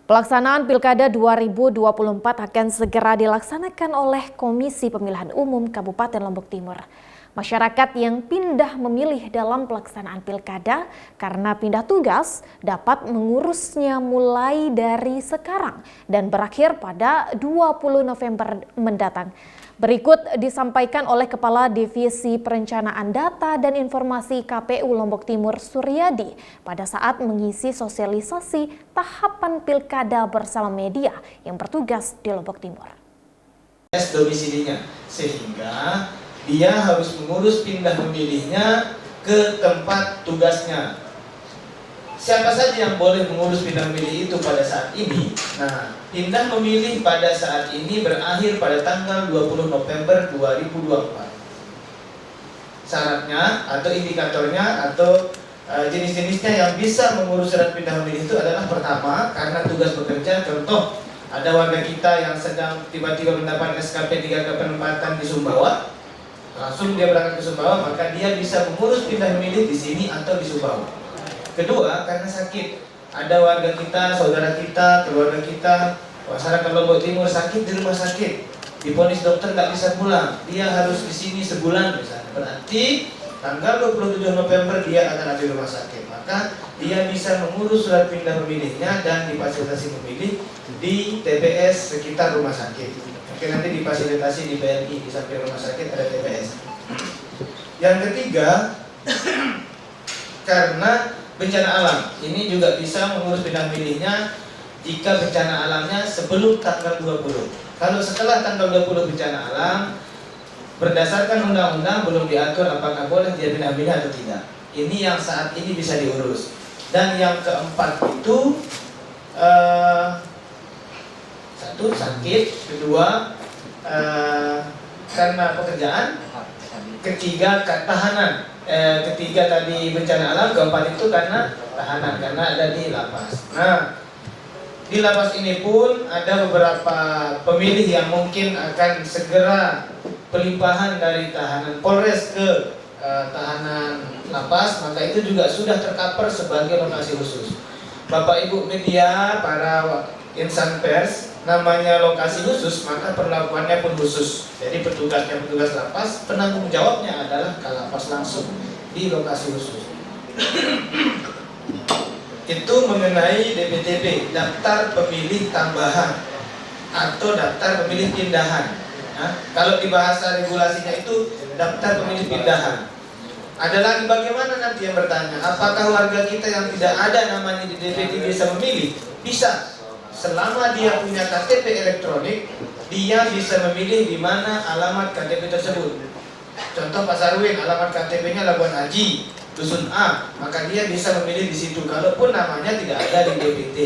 Pelaksanaan Pilkada 2024 akan segera dilaksanakan oleh Komisi Pemilihan Umum Kabupaten Lombok Timur. Masyarakat yang pindah memilih dalam pelaksanaan pilkada karena pindah tugas dapat mengurusnya mulai dari sekarang dan berakhir pada 20 November mendatang. Berikut disampaikan oleh Kepala Divisi Perencanaan Data dan Informasi KPU Lombok Timur Suryadi pada saat mengisi sosialisasi tahapan pilkada bersama media yang bertugas di Lombok Timur. Domisilinya, sehingga dia harus mengurus pindah memilihnya ke tempat tugasnya. Siapa saja yang boleh mengurus pindah memilih itu pada saat ini? Nah, pindah memilih pada saat ini berakhir pada tanggal 20 November 2024. Syaratnya atau indikatornya atau jenis-jenisnya yang bisa mengurus surat pindah memilih itu adalah pertama, karena tugas bekerja. Contoh, ada warga kita yang sedang tiba-tiba mendapat SKP 3 penempatan di Sumbawa, langsung dia berangkat ke Sumbawa, maka dia bisa mengurus pindah memilih di sini atau di Sumbawa. Kedua, karena sakit. Ada warga kita, saudara kita, keluarga kita, masyarakat Lombok Timur sakit di rumah sakit, divonis dokter nggak bisa pulang, dia harus di sini sebulan misalnya. Berarti tanggal 27 November dia akan ada di rumah sakit, maka dia bisa mengurus surat pindah memilihnya dan difasilitasi memilih di TPS sekitar rumah sakit. Mungkin nanti difasilitasi di BNI, di samping rumah sakit ada TPS. Yang ketiga, karena bencana alam, ini juga bisa mengurus pindah milihnya jika bencana alamnya sebelum tanggal 20. Kalau setelah tanggal 20 bencana alam, berdasarkan undang-undang belum diatur apakah boleh dia pindah milih atau tidak. Ini yang saat ini bisa diurus. Dan yang keempat itu satu, sakit. Kedua, karena pekerjaan. Ketiga, tahanan. Ketiga tadi bencana alam, keempat itu karena tahanan, karena ada di lapas. Nah, di lapas ini pun ada beberapa pemilih yang mungkin akan segera pelimpahan dari tahanan Polres ke tahanan lapas, maka itu juga sudah tercover sebagai lokasi khusus. Bapak Ibu media, para insan pers, namanya lokasi khusus, maka perlakuannya pun khusus. Jadi petugasnya petugas lapas, penanggung jawabnya adalah Kalapas langsung di lokasi khusus. Itu mengenai DPTP, daftar pemilih tambahan atau daftar pemilih pindahan. Nah, kalau di bahasa regulasinya itu daftar pemilih pindahan. Ada lagi bagaimana nanti yang bertanya, apakah warga kita yang tidak ada namanya di DPT bisa memilih? Bisa. Selama dia punya KTP elektronik, dia bisa memilih di mana alamat KTP tersebut. Contoh Pak Sarwin, alamat KTP-nya Labuan Haji, Dusun A, maka dia bisa memilih di situ. Kalaupun namanya tidak ada di DPT.